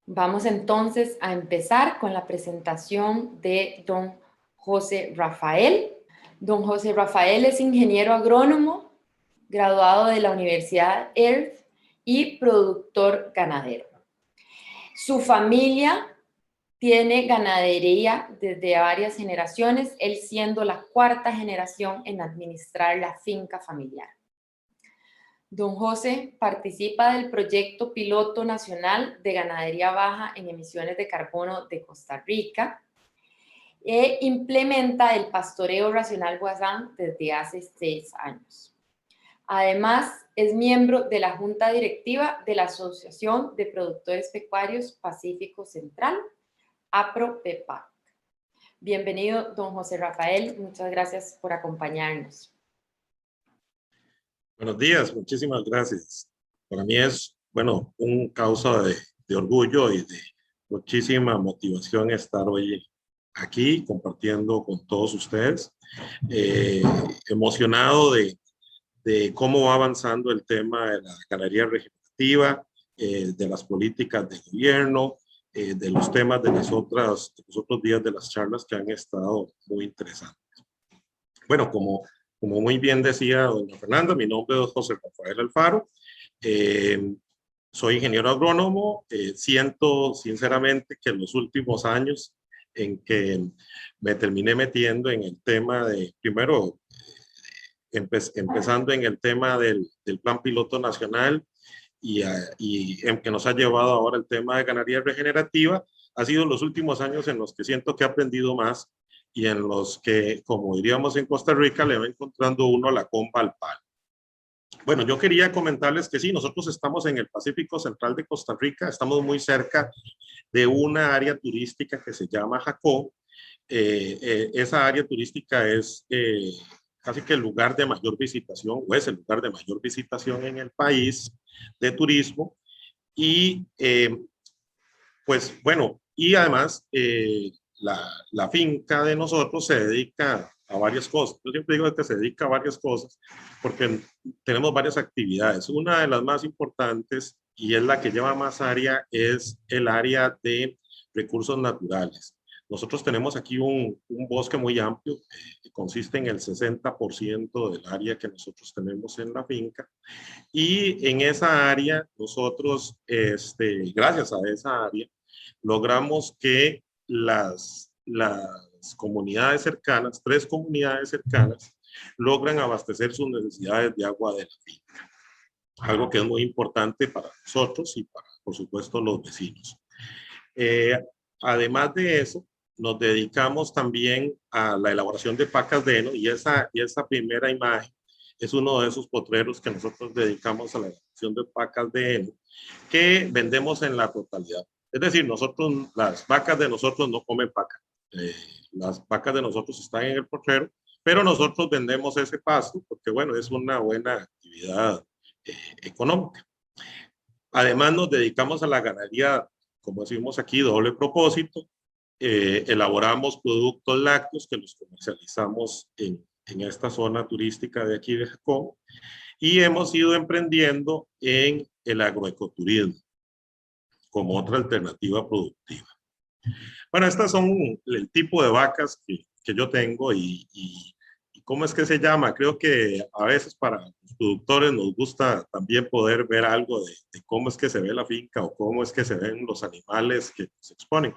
Vamos entonces a empezar con la presentación de don José Rafael. Don José Rafael es ingeniero agrónomo, graduado de la Universidad EARTH y productor ganadero. Su familia tiene ganadería desde varias generaciones, él siendo la cuarta generación en administrar la finca familiar. Don José participa del proyecto piloto nacional de ganadería baja en emisiones de carbono de Costa Rica e implementa el pastoreo racional Guazán desde hace 6 años. Además, es miembro de la Junta Directiva de la Asociación de Productores Pecuarios Pacífico Central, APRO-PEPAC. Bienvenido, don José Rafael. Muchas gracias por acompañarnos. Buenos días, muchísimas gracias. Para mí es, bueno, un causa de orgullo y de muchísima motivación estar hoy aquí compartiendo con todos ustedes. Emocionado de cómo va avanzando el tema de la ganadería regenerativa, de las políticas de gobierno, de los temas de los otros días de las charlas que han estado muy interesantes. Bueno, como muy bien decía doña Fernanda, mi nombre es José Rafael Alfaro. Soy ingeniero agrónomo. Siento sinceramente que en los últimos años en que me terminé metiendo en el tema de, primero, empezando en el tema del plan piloto nacional y en que nos ha llevado ahora el tema de ganadería regenerativa, ha sido los últimos años en los que siento que he aprendido más y en los que, como diríamos en Costa Rica, le va encontrando uno la comba al palo. Bueno, yo quería comentarles que sí, nosotros estamos en el Pacífico Central de Costa Rica, estamos muy cerca de una área turística que se llama Jacó. Esa área turística es casi que el lugar de mayor visitación, o es el lugar de mayor visitación en el país de turismo. Y pues bueno, y además la finca de nosotros se dedica a varias cosas. Yo siempre digo que se dedica a varias cosas porque tenemos varias actividades. Una de las más importantes y es la que lleva más área es el área de recursos naturales. Nosotros tenemos aquí un bosque muy amplio que consiste en el 60% del área que nosotros tenemos en la finca. Y en esa área, nosotros, gracias a esa área, logramos que las comunidades cercanas, 3 comunidades cercanas, logran abastecer sus necesidades de agua de la finca. Algo que es muy importante para nosotros y para, por supuesto, los vecinos. Además de eso, nos dedicamos también a la elaboración de pacas de heno y esa primera imagen es uno de esos potreros que nosotros dedicamos a la elaboración de pacas de heno que vendemos en la totalidad. Es decir, las vacas de nosotros no comen paca. Las vacas de nosotros están en el potrero, pero nosotros vendemos ese pasto porque, bueno, es una buena actividad económica. Además, nos dedicamos a la ganadería, como decimos aquí, doble propósito. Elaboramos productos lácteos que los comercializamos en esta zona turística de aquí de Jacó y hemos ido emprendiendo en el agroecoturismo como otra alternativa productiva. Bueno, estas son el tipo de vacas que yo tengo y ¿cómo es que se llama? Creo que a veces para los productores nos gusta también poder ver algo de cómo es que se ve la finca o cómo es que se ven los animales que se exponen.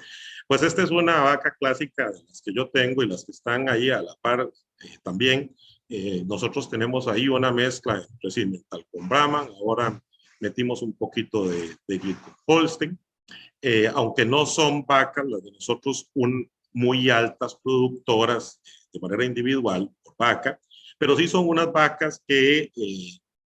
Pues esta es una vaca clásica de las que yo tengo y las que están ahí a la par también. Nosotros tenemos ahí una mezcla entre Simmental con Brahman. Ahora metimos un poquito de Glico Holstein. Aunque no son vacas las de nosotros muy altas productoras de manera individual por vaca, pero sí son unas vacas que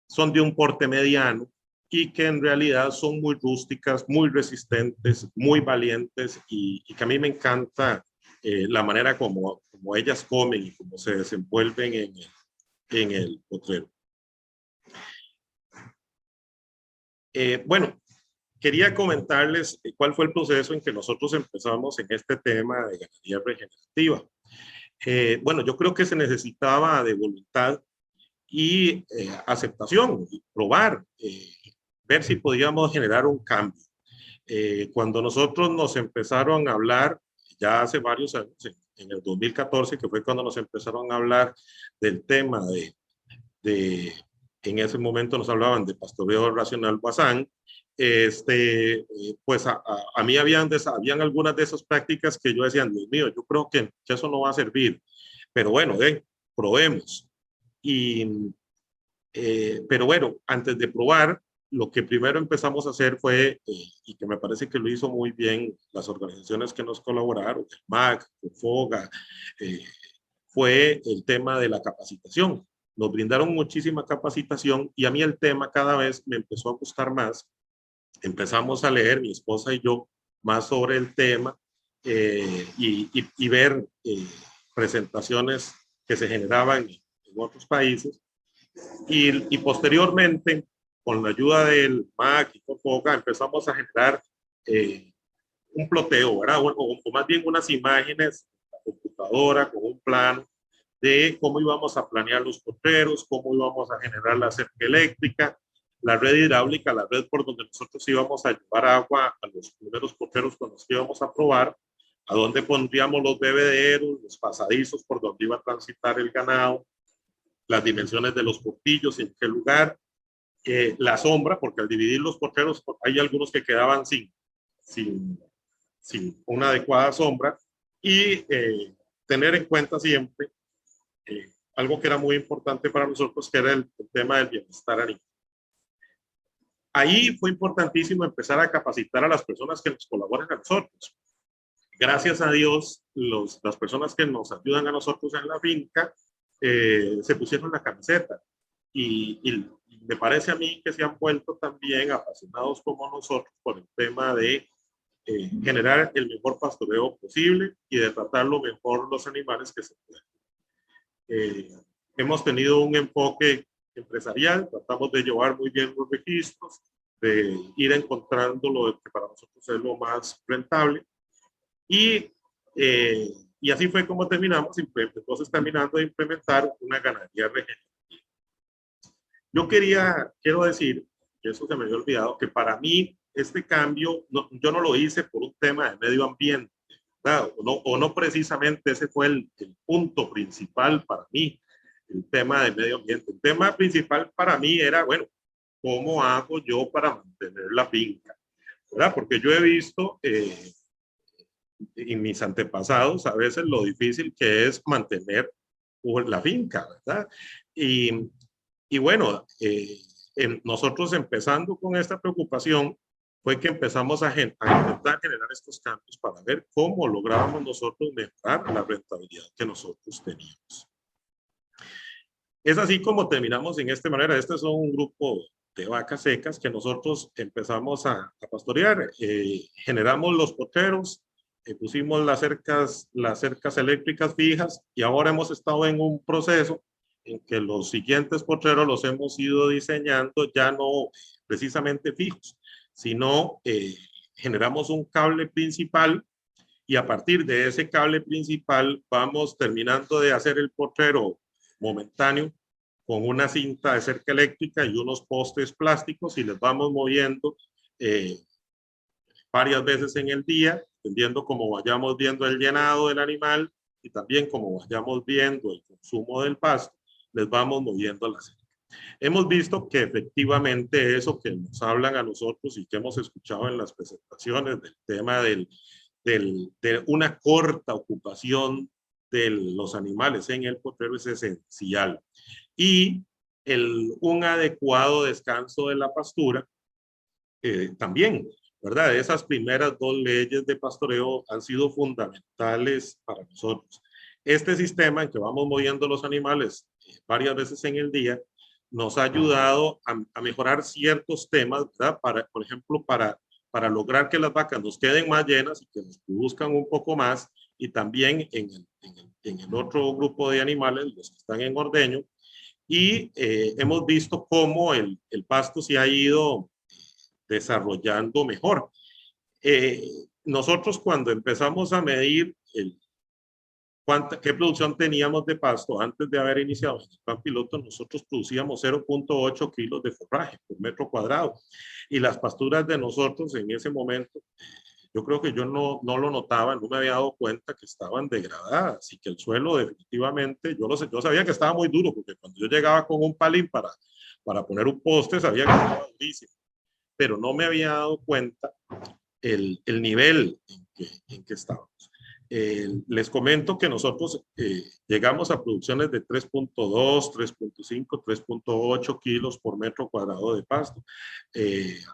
son de un porte mediano y que en realidad son muy rústicas, muy resistentes, muy valientes y que a mí me encanta la manera como ellas comen y cómo se desenvuelven en el potrero. Bueno, quería comentarles cuál fue el proceso en que nosotros empezamos en este tema de ganadería regenerativa. Bueno, yo creo que se necesitaba de voluntad y aceptación, y probar, ver si podíamos generar un cambio. Cuando nosotros nos empezaron a hablar, ya hace varios años, en el 2014, que fue cuando nos empezaron a hablar del tema de en ese momento nos hablaban de pastoreo racional Bazán, pues a mí habían algunas de esas prácticas que yo decía, Dios mío, yo creo que eso no va a servir, pero bueno, probemos. Pero bueno, antes de probar, lo que primero empezamos a hacer fue, y que me parece que lo hizo muy bien las organizaciones que nos colaboraron, el MAC, el FOGA, fue el tema de la capacitación. Nos brindaron muchísima capacitación y a mí el tema cada vez me empezó a gustar más. Empezamos a leer, mi esposa y yo, más sobre el tema y ver presentaciones que se generaban en otros países. Y posteriormente, con la ayuda del MAC y con FOGA, empezamos a generar un ploteo, ¿verdad? O más bien unas imágenes en la computadora con un plano de cómo íbamos a planear los potreros, cómo íbamos a generar la cerca eléctrica, la red hidráulica, la red por donde nosotros íbamos a llevar agua a los primeros potreros con los que íbamos a probar, a dónde pondríamos los bebederos, los pasadizos por donde iba a transitar el ganado, las dimensiones de los portillos, en qué lugar, la sombra, porque al dividir los potreros hay algunos que quedaban sin una adecuada sombra, y tener en cuenta siempre algo que era muy importante para nosotros, que era el tema del bienestar animal. Ahí fue importantísimo empezar a capacitar a las personas que nos colaboran a nosotros. Gracias a Dios, las personas que nos ayudan a nosotros en la finca se pusieron la camiseta y me parece a mí que se han vuelto también apasionados como nosotros por el tema de generar el mejor pastoreo posible y de tratar lo mejor los animales que se pueden. Hemos tenido un enfoque empresarial, tratamos de llevar muy bien los registros, de ir encontrando lo que para nosotros es lo más rentable y así fue como terminamos, entonces terminando de implementar una ganadería regenerativa. Yo quiero decir, que eso se me había olvidado, que para mí este cambio, yo no lo hice por un tema de medio ambiente, ¿verdad? O no precisamente ese fue el punto principal para mí, el tema de medio ambiente. El tema principal para mí era, bueno, ¿cómo hago yo para mantener la finca? ¿Verdad? Porque yo he visto en mis antepasados a veces lo difícil que es mantener la finca, ¿verdad? Y bueno, nosotros empezando con esta preocupación fue que empezamos a intentar generar estos cambios para ver cómo lográbamos nosotros mejorar la rentabilidad que nosotros teníamos. Es así como terminamos en esta manera. Este es un grupo de vacas secas que nosotros empezamos a pastorear. Generamos los potreros, pusimos las cercas eléctricas fijas y ahora hemos estado en un proceso en que los siguientes potreros los hemos ido diseñando ya no precisamente fijos, sino generamos un cable principal y a partir de ese cable principal vamos terminando de hacer el potrero momentáneo con una cinta de cerca eléctrica y unos postes plásticos y les vamos moviendo varias veces en el día, dependiendo cómo vayamos viendo el llenado del animal y también como vayamos viendo el consumo del pasto, les vamos moviendo la cerca. Hemos visto que efectivamente eso que nos hablan a nosotros y que hemos escuchado en las presentaciones del tema de una corta ocupación de los animales en el potrero es esencial. Y un adecuado descanso de la pastura también, ¿verdad? Esas primeras dos leyes de pastoreo han sido fundamentales para nosotros. Este sistema en que vamos moviendo los animales varias veces en el día nos ha ayudado a mejorar ciertos temas, ¿verdad? Por ejemplo, para lograr que las vacas nos queden más llenas y que nos produzcan un poco más, y también en el otro grupo de animales, los que están en ordeño, y hemos visto cómo el pasto se ha ido desarrollando mejor. Nosotros cuando empezamos a medir ¿qué producción teníamos de pasto antes de haber iniciado el plan piloto? Nosotros producíamos 0.8 kilos de forraje por metro cuadrado. Y las pasturas de nosotros en ese momento, yo creo que yo no lo notaba, no me había dado cuenta que estaban degradadas y que el suelo definitivamente, yo sabía que estaba muy duro, porque cuando yo llegaba con un palín para poner un poste, sabía que estaba durísimo, pero no me había dado cuenta el nivel en que estábamos. Les comento que nosotros llegamos a producciones de 3.2, 3.5, 3.8 kilos por metro cuadrado de pasto,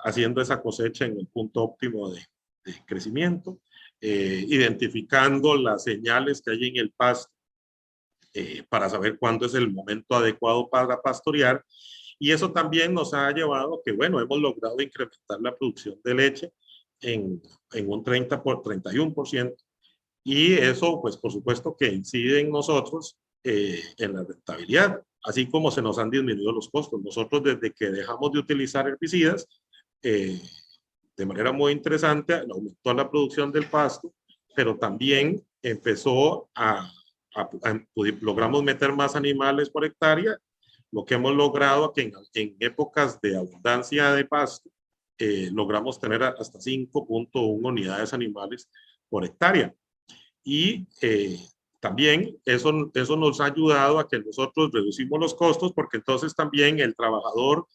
haciendo esa cosecha en el punto óptimo de crecimiento, identificando las señales que hay en el pasto para saber cuándo es el momento adecuado para pastorear. Y eso también nos ha llevado a que, bueno, hemos logrado incrementar la producción de leche en un 31%. Y eso, pues, por supuesto que incide en nosotros en la rentabilidad, así como se nos han disminuido los costos. Nosotros, desde que dejamos de utilizar herbicidas, de manera muy interesante, aumentó la producción del pasto, pero también empezó logramos meter más animales por hectárea, lo que hemos logrado que en épocas de abundancia de pasto, logramos tener hasta 5.1 unidades animales por hectárea. Y también eso nos ha ayudado a que nosotros reducimos los costos, porque entonces también el trabajador,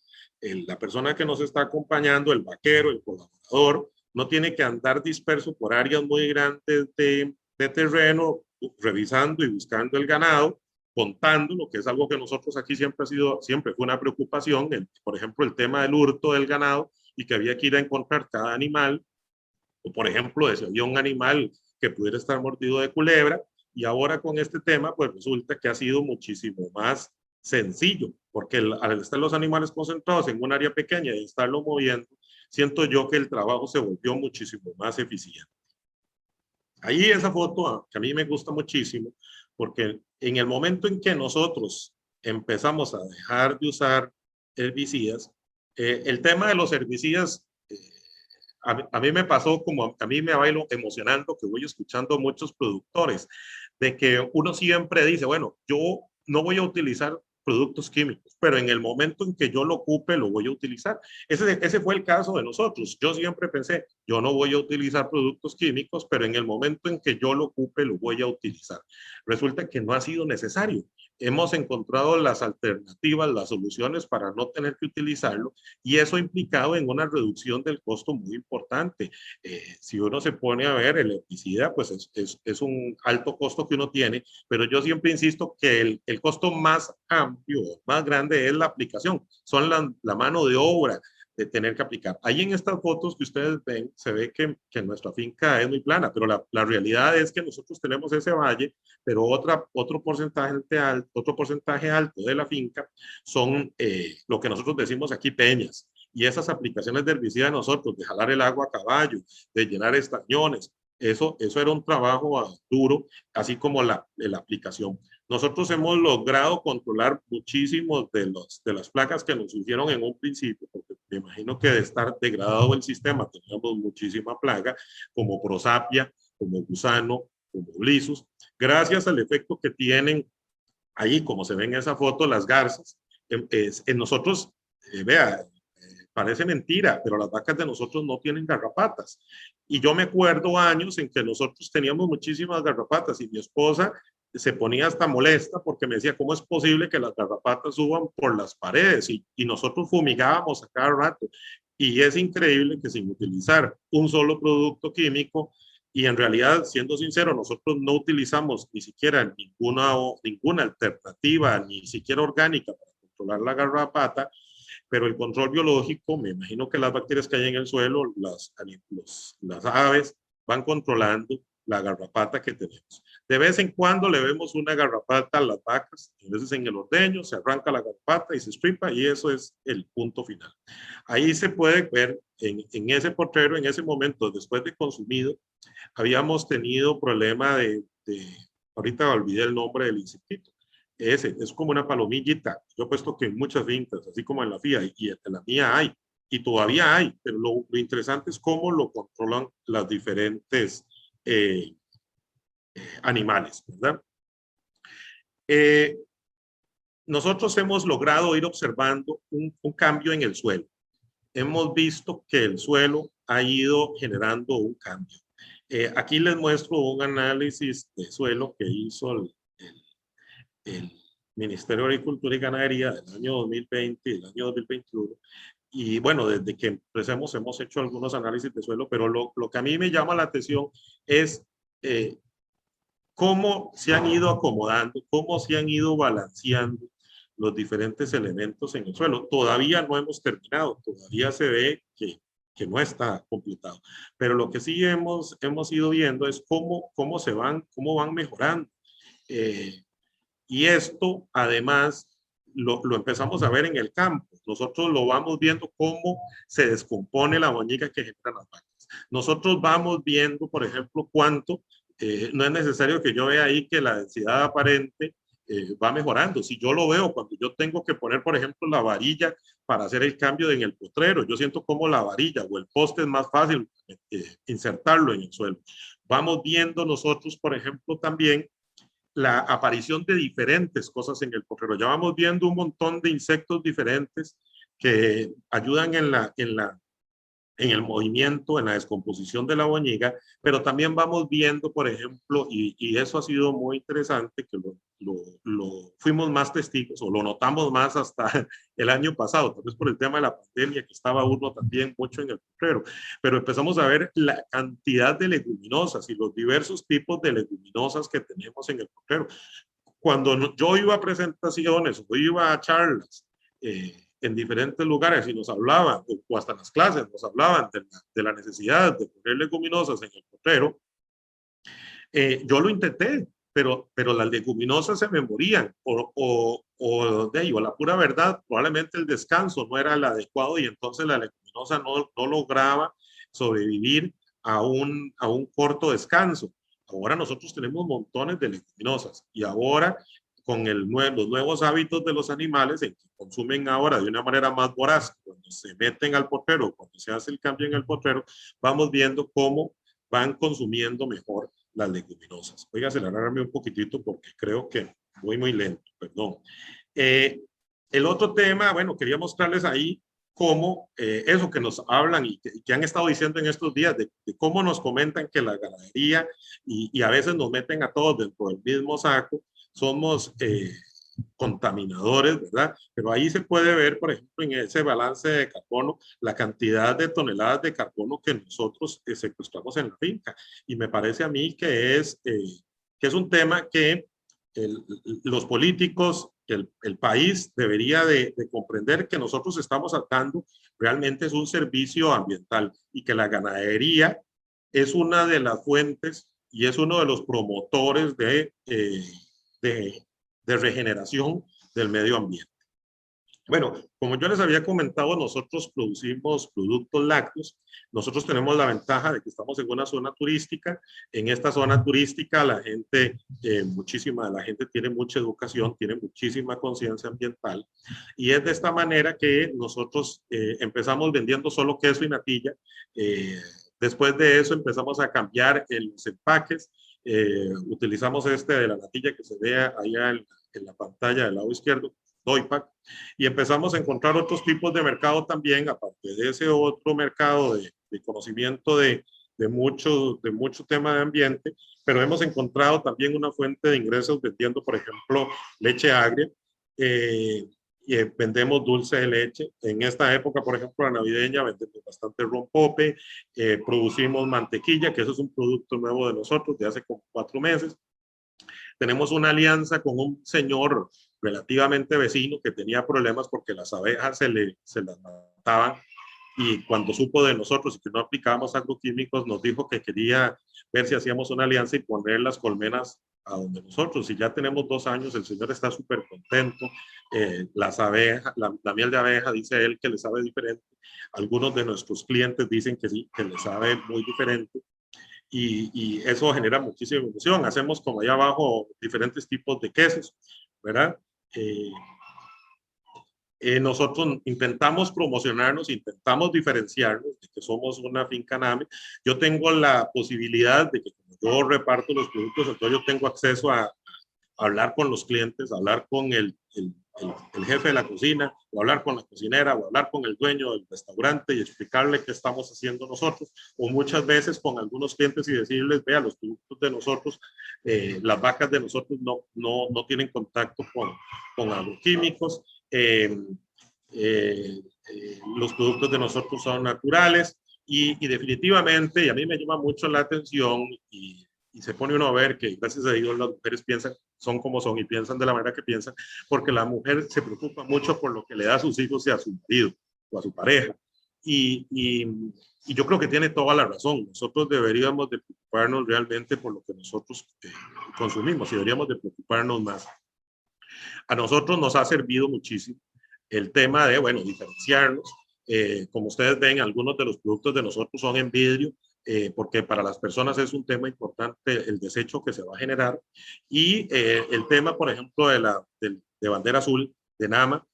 la persona que nos está acompañando, el vaquero, el colaborador, no tiene que andar disperso por áreas muy grandes de terreno, revisando y buscando el ganado, contando, lo que es algo que nosotros aquí siempre fue una preocupación, por ejemplo, el tema del hurto del ganado, y que había que ir a encontrar cada animal, o por ejemplo, si había un animal que pudiera estar mordido de culebra, y ahora con este tema, pues resulta que ha sido muchísimo más sencillo, porque al estar los animales concentrados en un área pequeña y estarlo moviendo, siento yo que el trabajo se volvió muchísimo más eficiente. Ahí esa foto que a mí me gusta muchísimo, porque en el momento en que nosotros empezamos a dejar de usar herbicidas, el tema de los herbicidas, a mí me pasó como a mí me va emocionando que voy escuchando a muchos productores, de que uno siempre dice, bueno, yo no voy a utilizar productos químicos, pero en el momento en que yo lo ocupe, lo voy a utilizar. Ese fue el caso de nosotros. Yo siempre pensé, yo no voy a utilizar productos químicos, pero en el momento en que yo lo ocupe, lo voy a utilizar. Resulta que no ha sido necesario. Hemos encontrado las alternativas, las soluciones para no tener que utilizarlo, y eso ha implicado en una reducción del costo muy importante. Si uno se pone a ver, el herbicida, pues es un alto costo que uno tiene, pero yo siempre insisto que el costo más amplio, más grande es la aplicación, son la mano de obra de tener que aplicar. Ahí en estas fotos que ustedes ven, se ve que nuestra finca es muy plana, pero la realidad es que nosotros tenemos ese valle, pero otro porcentaje alto de la finca son lo que nosotros decimos aquí peñas. Y esas aplicaciones de herbicida de nosotros, de jalar el agua a caballo, de llenar estañones, eso era un trabajo duro, así como la aplicación. Nosotros hemos logrado controlar muchísimos de las placas que nos surgieron en un principio, porque me imagino que de estar degradado el sistema teníamos muchísima plaga, como prosapia, como gusano, como lisus, gracias al efecto que tienen ahí, como se ve en esa foto, las garzas. En nosotros, vea, parece mentira, pero las vacas de nosotros no tienen garrapatas. Y yo me acuerdo años en que nosotros teníamos muchísimas garrapatas y mi esposa se ponía hasta molesta porque me decía, ¿cómo es posible que las garrapatas suban por las paredes? Y nosotros fumigábamos a cada rato. Y es increíble que sin utilizar un solo producto químico, y en realidad, siendo sincero, nosotros no utilizamos ni siquiera ninguna alternativa, ni siquiera orgánica para controlar la garrapata, pero el control biológico, me imagino que las bacterias que hay en el suelo, las aves, van controlando la garrapata que tenemos. De vez en cuando le vemos una garrapata a las vacas, a veces en el ordeño se arranca la garrapata y se estripa, y eso es el punto final. Ahí se puede ver en ese potrero, en ese momento, después de consumido, habíamos tenido problema ahorita olvidé el nombre del insectito. Es como una palomillita. Yo he puesto que en muchas fincas, así como en la FIA, y en la mía hay, y todavía hay, pero lo interesante es cómo lo controlan las diferentes animales, ¿verdad? Nosotros hemos logrado ir observando un cambio en el suelo. Hemos visto que el suelo ha ido generando un cambio. Aquí les muestro un análisis de suelo que hizo el Ministerio de Agricultura y Ganadería del año 2020 y del año 2021. Y bueno, desde que empecemos hemos hecho algunos análisis de suelo, pero lo que a mí me llama la atención es cómo se han ido acomodando, cómo se han ido balanceando los diferentes elementos en el suelo. Todavía no hemos terminado, todavía se ve que no está completado. Pero lo que sí hemos ido viendo es cómo van mejorando. Y esto, además, lo empezamos a ver en el campo. Nosotros lo vamos viendo cómo se descompone la boñiga que generan las vacas. Nosotros vamos viendo, por ejemplo, cuánto, no es necesario que yo vea ahí que la densidad aparente va mejorando. Si yo lo veo cuando yo tengo que poner, por ejemplo, la varilla para hacer el cambio en el potrero, yo siento como la varilla o el poste es más fácil insertarlo en el suelo. Vamos viendo nosotros, por ejemplo, también la aparición de diferentes cosas en el potrero. Ya vamos viendo un montón de insectos diferentes que ayudan en el movimiento, en la descomposición de la boñiga, pero también vamos viendo, por ejemplo, y eso ha sido muy interesante, que lo fuimos más testigos o lo notamos más hasta el año pasado, tal vez por el tema de la pandemia, que estaba uno también mucho en el potrero, pero empezamos a ver la cantidad de leguminosas y los diversos tipos de leguminosas que tenemos en el potrero. Cuando yo iba a presentaciones o iba a charlas, en diferentes lugares y nos hablaban, o hasta en las clases nos hablaban de la necesidad de poner leguminosas en el potrero, yo lo intenté, pero las leguminosas se me morían o la pura verdad, probablemente el descanso no era el adecuado y entonces la leguminosa no lograba sobrevivir a un corto descanso. Ahora nosotros tenemos montones de leguminosas y ahora con los nuevos hábitos de los animales en que consumen ahora de una manera más voraz, cuando se meten al potrero, cuando se hace el cambio en el potrero, vamos viendo cómo van consumiendo mejor las leguminosas. Voy a acelerarme un poquitito porque creo que voy muy lento, perdón. El otro tema, bueno, quería mostrarles ahí cómo eso que nos hablan y que han estado diciendo en estos días, de cómo nos comentan que la ganadería y a veces nos meten a todos dentro del mismo saco, somos contaminadores, ¿verdad? Pero ahí se puede ver, por ejemplo, en ese balance de carbono, la cantidad de toneladas de carbono que nosotros secuestramos en la finca. Y me parece a mí que es un tema que los políticos, el país debería de comprender que nosotros estamos dando realmente es un servicio ambiental y que la ganadería es una de las fuentes y es uno de los promotores de regeneración del medio ambiente. Bueno, como yo les había comentado, nosotros producimos productos lácteos. Nosotros tenemos la ventaja de que estamos en una zona turística. En esta zona turística la gente, muchísima de la gente tiene mucha educación, tiene muchísima conciencia ambiental. Y es de esta manera que nosotros empezamos vendiendo solo queso y natilla. Después de eso empezamos a cambiar los empaques. Utilizamos este de la natilla que se ve allá en la pantalla del lado izquierdo, Doypac, y empezamos a encontrar otros tipos de mercado también, aparte de ese otro mercado de conocimiento de mucho tema de ambiente, pero hemos encontrado también una fuente de ingresos vendiendo, por ejemplo, leche agria, y vendemos dulce de leche. En esta época, por ejemplo, la navideña, vendemos bastante rompope, producimos mantequilla, que eso es un producto nuevo de nosotros, de hace como 4 meses. Tenemos una alianza con un señor relativamente vecino que tenía problemas porque las abejas se las mataban, y cuando supo de nosotros y que no aplicábamos agroquímicos, nos dijo que quería ver si hacíamos una alianza y poner las colmenas a donde nosotros. Y ya tenemos 2 años, el señor está súper contento. Las abejas, la miel de abeja, dice él que le sabe diferente. Algunos de nuestros clientes dicen que sí, que le sabe muy diferente. Y eso genera muchísima emoción. Hacemos como allá abajo diferentes tipos de quesos, ¿verdad? Nosotros intentamos promocionarnos, intentamos diferenciarnos de que somos una finca NAME. Yo tengo la posibilidad de que, como yo reparto los productos, entonces yo tengo acceso a hablar con los clientes, hablar con el jefe de la cocina, o hablar con la cocinera, o hablar con el dueño del restaurante y explicarle qué estamos haciendo nosotros, o muchas veces con algunos clientes y decirles, vea, los productos de nosotros, las vacas de nosotros no tienen contacto con agroquímicos, los productos de nosotros son naturales, y definitivamente, y a mí me llama mucho la atención, y se pone uno a ver que gracias a Dios las mujeres piensan, son como son y piensan de la manera que piensan, porque la mujer se preocupa mucho por lo que le da a sus hijos y a su marido o a su pareja. Y yo creo que tiene toda la razón. Nosotros deberíamos de preocuparnos realmente por lo que nosotros consumimos y deberíamos de preocuparnos más. A nosotros nos ha servido muchísimo el tema de, bueno, diferenciarnos. Como ustedes ven, algunos de los productos de nosotros son en vidrio, porque para las personas es un tema importante el desecho que se va a generar. Y el tema, por ejemplo, de bandera azul, de Nama.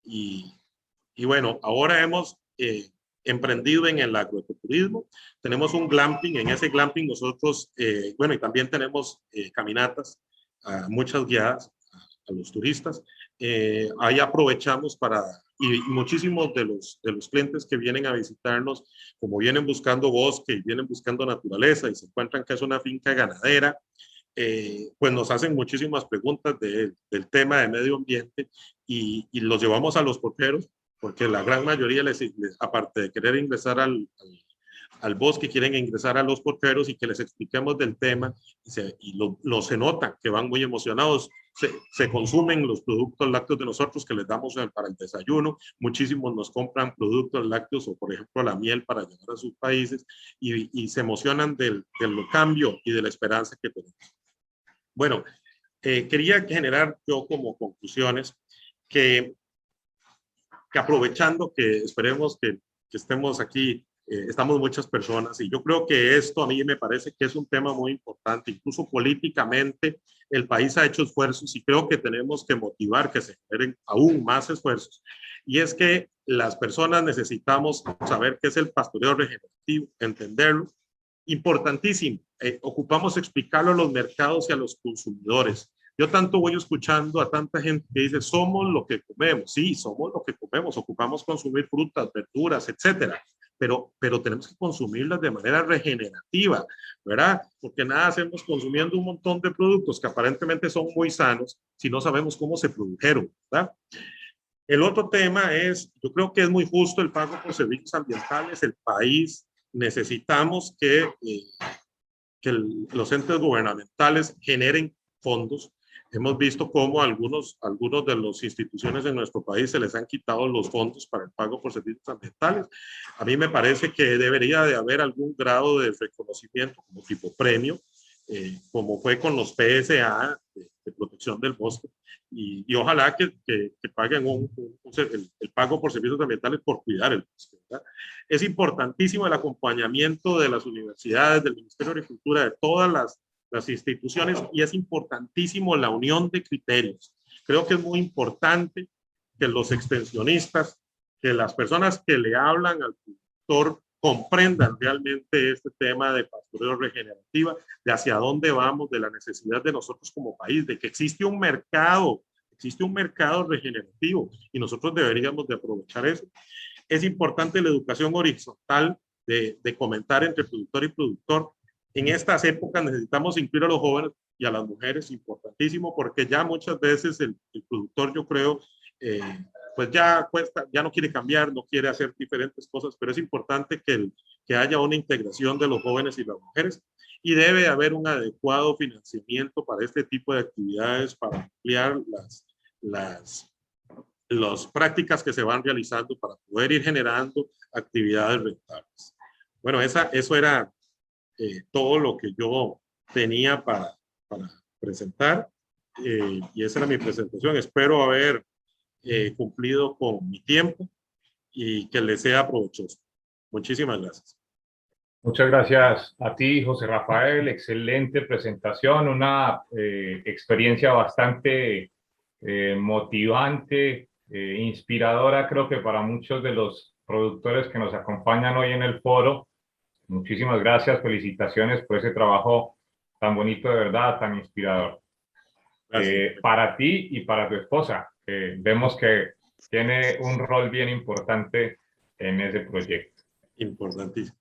Y bueno, ahora hemos emprendido en el agroecoturismo. Tenemos un glamping. En ese glamping nosotros, bueno, y también tenemos caminatas, muchas guiadas a los turistas. Ahí aprovechamos y muchísimos de los clientes que vienen a visitarnos, como vienen buscando bosque y vienen buscando naturaleza y se encuentran que es una finca ganadera, pues nos hacen muchísimas preguntas del tema de medio ambiente, y los llevamos a los porqueros, porque la gran mayoría, aparte de querer ingresar al bosque, quieren ingresar a los porqueros y que les expliquemos del tema, y se nota que van muy emocionados. Se consumen los productos lácteos de nosotros que les damos para el desayuno. Muchísimos nos compran productos lácteos o, por ejemplo, la miel para llevar a sus países, y se emocionan del cambio y de la esperanza que tenemos. Bueno, quería generar yo como conclusiones que aprovechando que esperemos que estemos aquí, estamos muchas personas, y yo creo que esto a mí me parece que es un tema muy importante. Incluso políticamente el país ha hecho esfuerzos, y creo que tenemos que motivar que se generen aún más esfuerzos, y es que las personas necesitamos saber qué es el pastoreo regenerativo, entenderlo. Importantísimo, ocupamos explicarlo a los mercados y a los consumidores. Yo tanto voy escuchando a tanta gente que dice, somos lo que comemos. Sí, somos lo que comemos, ocupamos consumir frutas, verduras, etcétera, pero tenemos que consumirlas de manera regenerativa, ¿verdad? Porque nada hacemos consumiendo un montón de productos que aparentemente son muy sanos si no sabemos cómo se produjeron, ¿verdad? El otro tema es, yo creo que es muy justo el pago por servicios ambientales. El país necesitamos que los entes gubernamentales generen fondos. Hemos visto cómo algunos de las instituciones en nuestro país se les han quitado los fondos para el pago por servicios ambientales. A mí me parece que debería de haber algún grado de reconocimiento como tipo premio, como fue con los PSA de protección del bosque, y ojalá que paguen el pago por servicios ambientales por cuidar el bosque, ¿verdad? Es importantísimo el acompañamiento de las universidades, del Ministerio de Agricultura, de todas las instituciones, y es importantísimo la unión de criterios. Creo que es muy importante que los extensionistas, que las personas que le hablan al productor comprendan realmente este tema de pastoreo regenerativa, de hacia dónde vamos, de la necesidad de nosotros como país, de que existe un mercado regenerativo, y nosotros deberíamos de aprovechar eso. Es importante la educación horizontal de comentar entre productor y productor. En estas épocas necesitamos incluir a los jóvenes y a las mujeres, importantísimo, porque ya muchas veces el productor, yo creo, pues ya cuesta, ya no quiere cambiar, no quiere hacer diferentes cosas, pero es importante que haya una integración de los jóvenes y las mujeres, y debe haber un adecuado financiamiento para este tipo de actividades, para ampliar las prácticas que se van realizando para poder ir generando actividades rentables. Bueno, eso era todo lo que yo tenía para presentar, y esa era mi presentación. Espero haber cumplido con mi tiempo y que les sea provechoso. Muchísimas gracias. Muchas gracias a ti, José Rafael. Excelente presentación, una experiencia bastante motivante, inspiradora, creo que para muchos de los productores que nos acompañan hoy en el foro. Muchísimas gracias, felicitaciones por ese trabajo tan bonito, de verdad, tan inspirador. Para ti y para tu esposa, que vemos que tiene un rol bien importante en ese proyecto. Importantísimo.